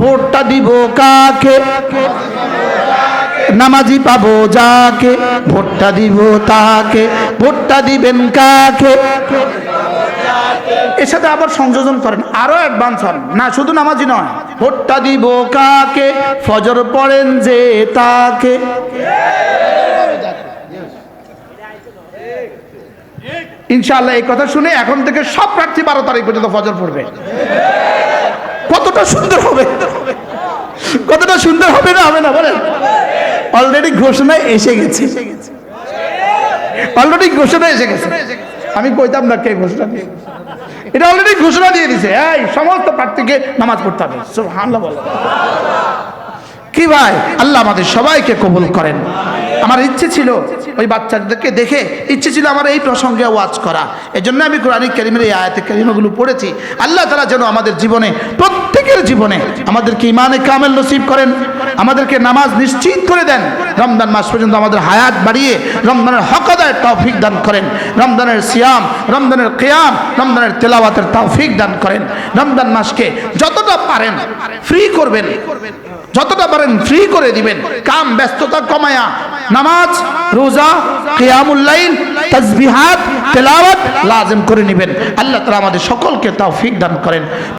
ভোটটা দিব কাকে, নামাজি পাবো যাকে। ভোটটা দিব তাকে, ভোটটা দিবেন কাকে। এর সাথে আবার সংযোজন করেন, আরো অ্যাডভান্স হন। না শুধু নামাজি নয়, ভোটটা দিব কাকে, ফজর পড়েন যে তাকে। ইনশাআল্লাহ এই কথা শুনে এখন থেকে সব প্রার্থী 12 তারিখ পর্যন্ত ফজর পড়বে। কতটা সুন্দর হবে, কতটা সুন্দর হবে না হবে না বলেন? অলরেডি ঘোষণা এসে গেছে, অলরেডি ঘোষণা এসে গেছে। আমি কইতাম না কে ঘোষণা দিয়ে, এটা অলরেডি ঘোষণা দিয়ে দিছে। এই সমস্ত প্রার্থীকে নামাজ পড়তে হবে। সুবহানাল্লাহ বলেন। কি ভাই, আল্লাহ আমাদের সবাইকে কবুল করেন। আমার ইচ্ছে ছিল ওই বাচ্চাদেরকে দেখে ইচ্ছে ছিল আমার এই প্রসঙ্গে ওয়াজ করা। এজন্য আমি কোরআন কারীমের এই আয়াতে কারিমাগুলো পড়েছি। আল্লাহ তাআলা যেন আমাদের জীবনে, প্রত্যেকের জীবনে আমাদেরকে ঈমানে কামেল নসিব করেন, আমাদেরকে নামাজ নিশ্চিত করে দেন। রমজান মাস পর্যন্ত আমাদের হায়াত বাড়িয়ে রমজানের হক আদায়ের তৌফিক দান করেন। রমজানের সিয়াম, রমজানের কিয়াম, রমজানের তেলাওয়াতের তৌফিক দান করেন। রমজান মাসকে যতটা পারেন ফ্রি করবেন, যতটা পারেন ফ্রি করে দিবেন। কাম ব্যস্ততা কমায়া নামাজ, রোজা, কিয়ামুল লাইল, তাসবিহাত, তেলাওয়াত লাজিম করে নেবেন। আল্লাহ তাআলা আমাদের সকলকে তৌফিক দান করেন।